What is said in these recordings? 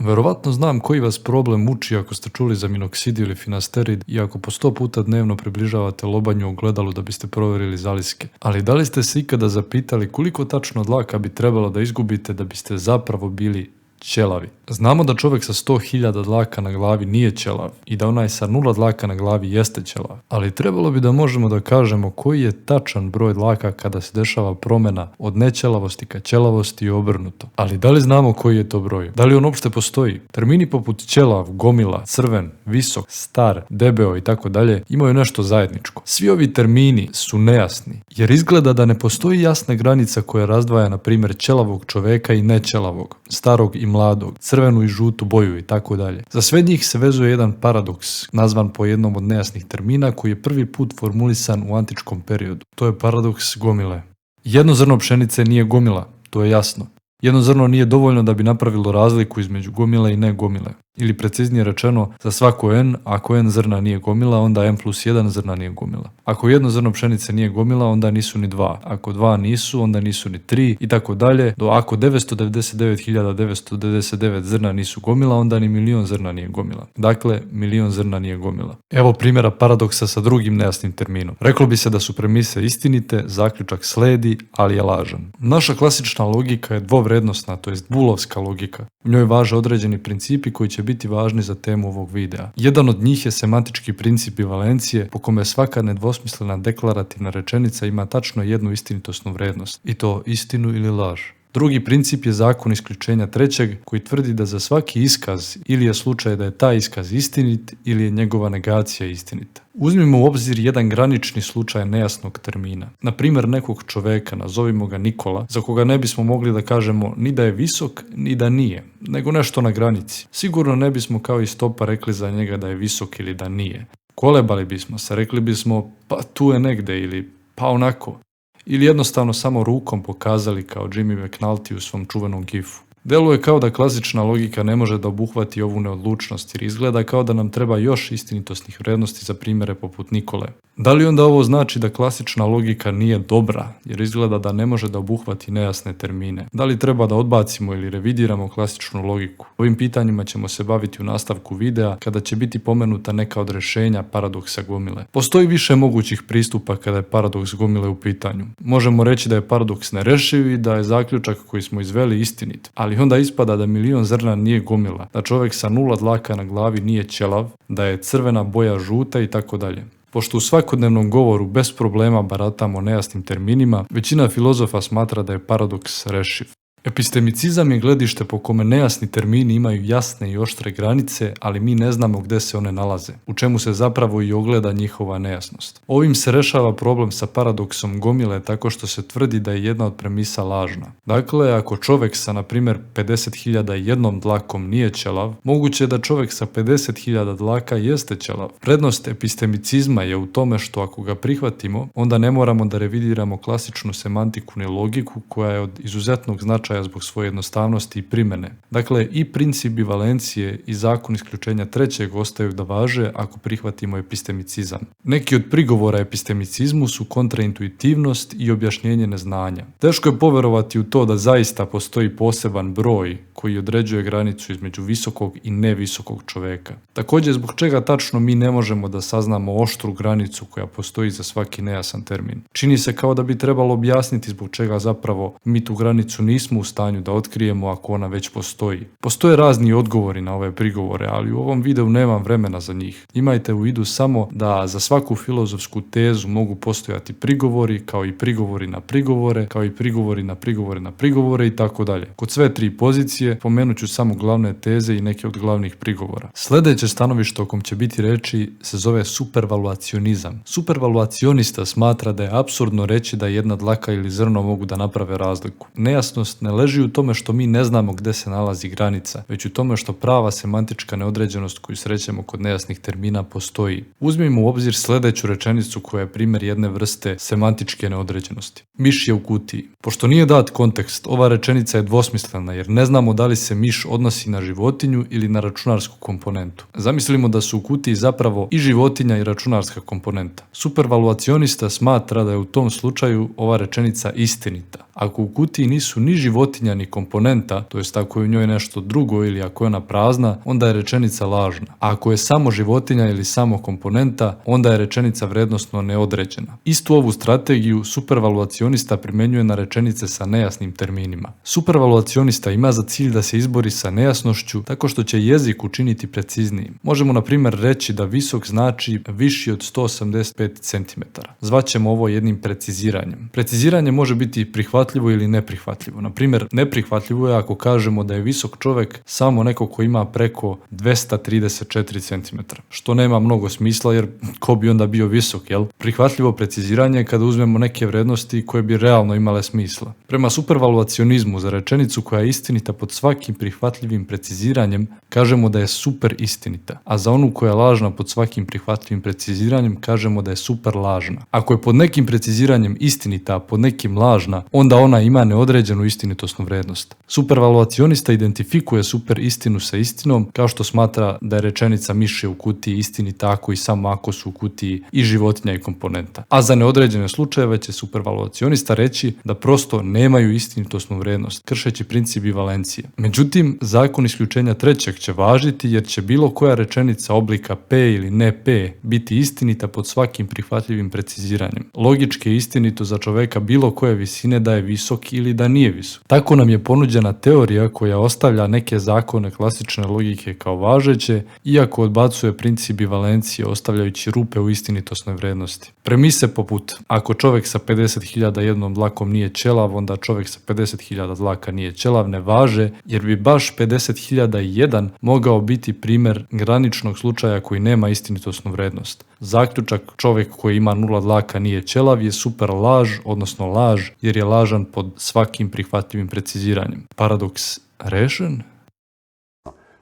Verovatno znam koji vas problem muči ako ste čuli za minoksid ili finasterid i ako po 100 puta dnevno približavate lobanju u ogledalu da biste provjerili zaliske. Ali da li ste se ikada zapitali koliko tačno dlaka bi trebalo da izgubite da biste zapravo bili ćelavi? Znamo da čovjek sa 100.000 dlaka na glavi nije ćelav i da onaj sa 0 dlaka na glavi jeste ćelav. Ali trebalo bi da možemo da kažemo koji je tačan broj dlaka kada se dešava promjena od nećelavosti ka ćelavosti i obrnuto. Ali da li znamo koji je to broj? Da li on uopšte postoji? Termini poput ćelav, gomila, crven, visok, star, debeo i tako dalje imaju nešto zajedničko. Svi ovi termini su nejasni jer izgleda da ne postoji jasna granica koja razdvaja na primjer ćelavog čoveka i nećelavog, starog i mladog, crvenu i žutu boju i tako dalje. Za sve njih se vezuje jedan paradoks, nazvan po jednom od nejasnih termina koji je prvi put formulisan u antičkom periodu. To je paradoks gomile. Jedno zrno pšenice nije gomila, to je jasno. Jedno zrno nije dovoljno da bi napravilo razliku između gomile i ne gomile. Ili preciznije rečeno, za svako n, ako n zrna nije gomila, onda n plus 1 zrna nije gomila. Ako jedno zrno pšenice nije gomila, onda nisu ni 2. Ako 2 nisu, onda nisu ni 3 i tako dalje. Do ako 999.999 zrna nisu gomila, onda ni milion zrna nije gomila. Dakle, milion zrna nije gomila. Evo primjera paradoksa sa drugim nejasnim terminom. Reklo bi se da su premise istinite, zaključak sledi, ali je lažan. Naša klasična logika je dvovrednosna, to jest bulovska logika. U njoj važe određeni principi koji će biti važni za temu ovog videa. Jedan od njih je semantički princip bivalencije, po kome svaka nedvosmislena deklarativna rečenica ima tačno jednu istinitosnu vrednost, i to istinu ili laž. Drugi princip je zakon isključenja trećeg, koji tvrdi da za svaki iskaz ili je slučaj da je taj iskaz istinit ili je njegova negacija istinita. Uzmimo u obzir jedan granični slučaj nejasnog termina. Na primjer nekog čoveka, nazovimo ga Nikola, za koga ne bismo mogli da kažemo ni da je visok, ni da nije, nego nešto na granici. Sigurno ne bismo kao i Stopa rekli za njega da je visok ili da nije. Kolebali bismo se, rekli bismo pa tu je negde ili pa onako. Ili jednostavno samo rukom pokazali kao Jimmy McNulty u svom čuvenom gifu. Deluje kao da klasična logika ne može da obuhvati ovu neodlučnost jer izgleda kao da nam treba još istinitosnih vrednosti za primjere poput Nikole. Da li onda ovo znači da klasična logika nije dobra jer izgleda da ne može da obuhvati nejasne termine? Da li treba da odbacimo ili revidiramo klasičnu logiku? Ovim pitanjima ćemo se baviti u nastavku videa kada će biti pomenuta neka od rješenja paradoksa gomile. Postoji više mogućih pristupa kada je paradoks gomile u pitanju. Možemo reći da je paradoks nerešiv i da je zaključak koji smo izveli istinit, ali onda ispada da milion zrna nije gomila, da čovjek sa 0 dlaka na glavi nije ćelav, da je crvena boja žuta i tako dalje. Pošto u svakodnevnom govoru bez problema baratamo nejasnim terminima, većina filozofa smatra da je paradoks rešiv. Epistemicizam je gledište po kome nejasni termini imaju jasne i oštre granice, ali mi ne znamo gdje se one nalaze, u čemu se zapravo i ogleda njihova nejasnost. Ovim se rešava problem sa paradoksom gomile tako što se tvrdi da je jedna od premisa lažna. Dakle, ako čovjek sa, na primjer, 50.001 dlakom nije ćelav, moguće je da čovjek sa 50.000 dlaka jeste ćelav. Prednost epistemicizma je u tome što ako ga prihvatimo, onda ne moramo da revidiramo klasičnu semantiku ni logiku koja je od izuzetnog značaja zbog svoje jednostavnosti i primjene. Dakle, i princip bivalencije i zakon isključenja trećeg ostaju da važe ako prihvatimo epistemicizam. Neki od prigovora epistemicizmu su kontraintuitivnost i objašnjenje neznanja. Teško je poverovati u to da zaista postoji poseban broj koji određuje granicu između visokog i nevisokog čoveka. Također, zbog čega tačno mi ne možemo da saznamo oštru granicu koja postoji za svaki nejasan termin. Čini se kao da bi trebalo objasniti zbog čega zapravo mi tu granicu nismo u stanju da otkrijemo ako ona već postoji. Postoje razni odgovori na ove prigovore, ali u ovom videu nemam vremena za njih. Imajte u vidu samo da za svaku filozofsku tezu mogu postojati prigovori, kao i prigovori na prigovore, kao i prigovori na prigovore na prigovore i tako dalje. Kod sve tri pozicije pomenut ću samo glavne teze i neke od glavnih prigovora. Sljedeće stanovište o kom će biti reči se zove supervaluacionizam. Supervaluacionista smatra da je apsurdno reći da jedna dlaka ili zrno mogu da naprave razliku. Nejasnost ne leži u tome što mi ne znamo gdje se nalazi granica, već u tome što prava semantička neodređenost koju srećemo kod nejasnih termina postoji. Uzmimo u obzir sljedeću rečenicu koja je primjer jedne vrste semantičke neodređenosti. Miš je u kutiji. Pošto nije dat kontekst, ova rečenica je dvosmislena jer ne znamo da li se miš odnosi na životinju ili na računarsku komponentu. Zamislimo da su u kutiji zapravo i životinja i računarska komponenta. Supervaluacionista smatra da je u tom slučaju ova rečenica istinita. Ako u kutiji nisu ni životinja životinja ni komponenta, to jest ako je u njoj nešto drugo ili ako je ona prazna, onda je rečenica lažna. A ako je samo životinja ili samo komponenta, onda je rečenica vrednosno neodređena. Istu ovu strategiju supervaluacionista primjenjuje na rečenice sa nejasnim terminima. Supervaluacionista ima za cilj da se izbori sa nejasnošću tako što će jezik učiniti preciznijim. Možemo na primjer reći da visok znači viši od 185 cm. Zvaćemo ovo jednim preciziranjem. Preciziranje može biti prihvatljivo ili neprihvatljivo. Na primjer, neprihvatljivo je ako kažemo da je visok čovjek samo neko ko ima preko 234 cm, što nema mnogo smisla jer ko bi onda bio visok, jel? Prihvatljivo preciziranje je kada uzmemo neke vrednosti koje bi realno imale smisla. Prema supervaluacionizmu za rečenicu koja je istinita pod svakim prihvatljivim preciziranjem kažemo da je super istinita, a za onu koja je lažna pod svakim prihvatljivim preciziranjem kažemo da je super lažna. Ako je pod nekim preciziranjem istinita, a pod nekim lažna, onda ona ima neodređenu istinitosnu vrednost. Supervaluacionista identifikuje super istinu sa istinom kao što smatra da je rečenica mišje u kutiji istinita ako i samo ako su u kutiji i životinja i komponenta. A za neodređene slučajeve će supervaluacionista reći da prosto nemaju istinitosnu vrednost, kršeći princip bivalencije. Međutim, zakon isključenja trećeg će važiti jer će bilo koja rečenica oblika P ili ne P biti istinita pod svakim prihvatljivim preciziranjem. Logički je istinito za čoveka bilo koje visine da je visok ili da nije visok. Tako nam je ponuđena teorija koja ostavlja neke zakone klasične logike kao važeće, iako odbacuje princip bivalencije ostavljajući rupe u istinitosnoj vrednosti. Premise poput ako čovjek sa 50.000 jednom dlakom nije ćelav, onda čovjek sa 50.000 dlaka nije ćelav ne važe, jer bi baš 50.001 mogao biti primjer graničnog slučaja koji nema istinitosnu vrednost. Zaključak čovjek koji ima 0 dlaka nije ćelav je super laž, odnosno laž, jer je lažan pod svakim prihvatljivim preciziranjem. Paradoks rešen?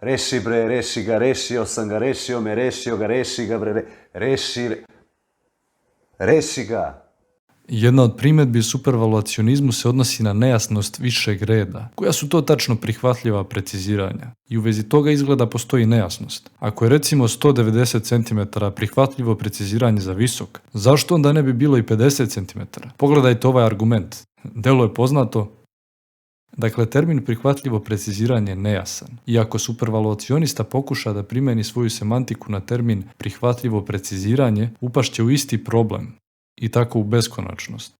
Reši bre, reši ga, rešio sam ga, rešio me, rešio ga, reši ga bre, reši ga. Jedna od primjedbi supervaluacionizmu se odnosi na nejasnost višeg reda. Koja su to tačno prihvatljiva preciziranja? I u vezi toga izgleda postoji nejasnost. Ako je recimo 190 cm prihvatljivo preciziranje za visok, zašto onda ne bi bilo i 50 cm? Pogledajte ovaj argument. Delo je poznato. Dakle, termin prihvatljivo preciziranje je nejasan. I ako supervaluacionista pokuša da primjeni svoju semantiku na termin prihvatljivo preciziranje, upašće u isti problem. I tako u beskonačnost.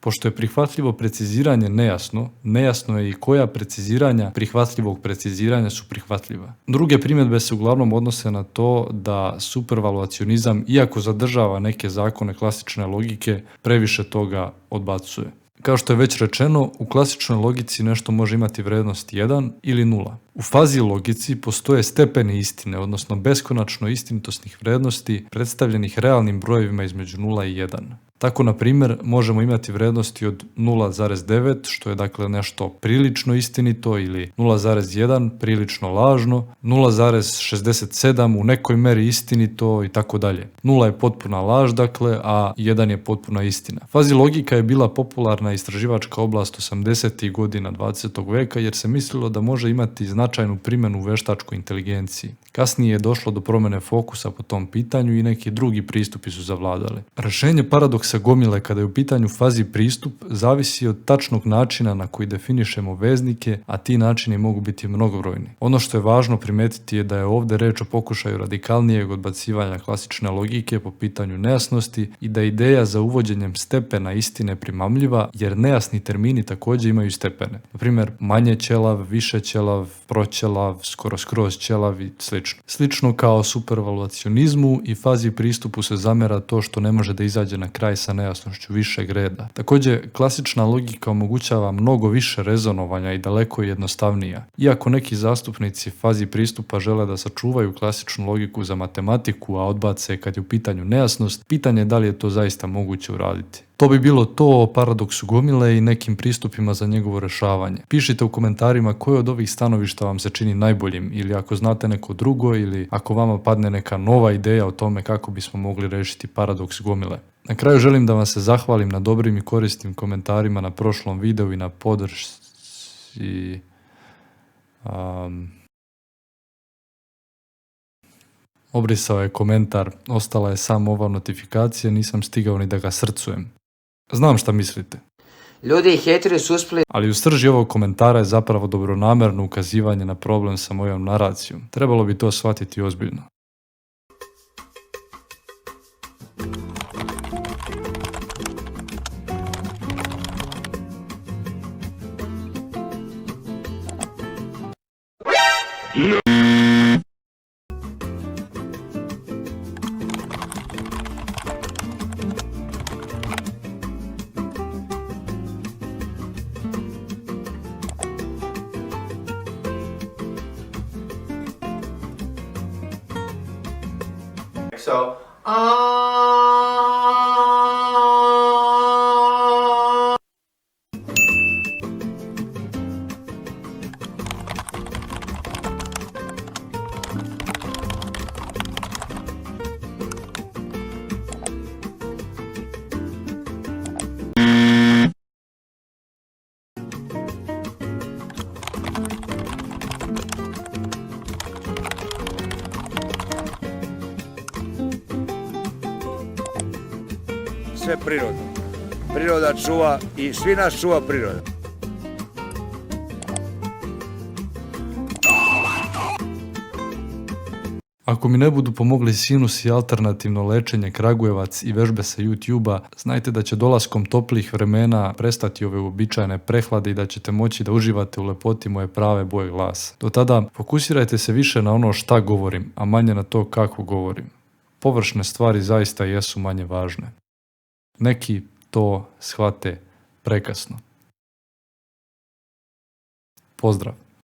Pošto je prihvatljivo preciziranje nejasno, nejasno je i koja preciziranja prihvatljivog preciziranja su prihvatljiva. Druge primjedbe se uglavnom odnose na to da supervaluacionizam, iako zadržava neke zakone klasične logike, previše toga odbacuje. Kao što je već rečeno, u klasičnoj logici nešto može imati vrednost 1 ili 0. U fazi logici postoje stepeni istine, odnosno beskonačno istinitosnih vrednosti predstavljenih realnim brojevima između 0 i 1. Tako, na primjer, možemo imati vrednosti od 0,9, što je dakle nešto prilično istinito, ili 0,1 prilično lažno, 0,67 u nekoj meri istinito i tako dalje. 0 je potpuna laž, dakle, a 1 je potpuna istina. Fazi logika je bila popularna istraživačka oblast 80. godina 20. veka jer se mislilo da može imati značajnu primjenu u veštačkoj inteligenciji. Kasnije je došlo do promjene fokusa po tom pitanju i neki drugi pristupi su zavladali. Rješenje paradoksa gomile kada je u pitanju fazi pristup zavisi od tačnog načina na koji definišemo veznike, a ti načini mogu biti mnogobrojni. Ono što je važno primetiti je da je ovdje reč o pokušaju radikalnijeg odbacivanja klasične logike po pitanju nejasnosti i da je ideja za uvođenjem stepena istine primamljiva jer nejasni termini također imaju stepene. Na primjer, manje ćelav, više ćelav, proćelav, skoro skroz ćelav i sl. Slično kao supervaluacionizmu i fazi pristupu se zamjera to što ne može da izađe na kraj sa nejasnošću višeg reda. Također, klasična logika omogućava mnogo više rezonovanja i daleko je jednostavnija. Iako neki zastupnici fazi pristupa žele da sačuvaju klasičnu logiku za matematiku, a odbace kad je u pitanju nejasnost, pitanje je da li je to zaista moguće uraditi. To bi bilo to o paradoksu gomile i nekim pristupima za njegovo rješavanje. Pišite u komentarima koje od ovih stanovišta vam se čini najboljim ili ako znate neko drugo ili ako vama padne neka nova ideja o tome kako bismo mogli riješiti paradoks gomile. Na kraju želim da vam se zahvalim na dobrim i korisnim komentarima na prošlom videu i na podršci. Obrisao je komentar, ostala je samo ova notifikacija, nisam stigao ni da ga srcujem. Znam šta mislite. Ljudi i hejteri su uspjeli Ali u srži ovog komentara je zapravo dobronamerno ukazivanje na problem sa mojom naracijom. Trebalo bi to shvatiti ozbiljno. So, sve prirodno. Priroda čuva i svi nas čuva priroda. Ako mi ne budu pomogli sinus i alternativno lečenje Kragujevac i vežbe sa YouTube-a, znajte da će dolaskom toplih vremena prestati ove uobičajene prehlade i da ćete moći da uživate u lepoti moje prave boje glasa. Do tada fokusirajte se više na ono šta govorim, a manje na to kako govorim. Površne stvari zaista jesu manje važne. Neki to shvate prekasno. Pozdrav!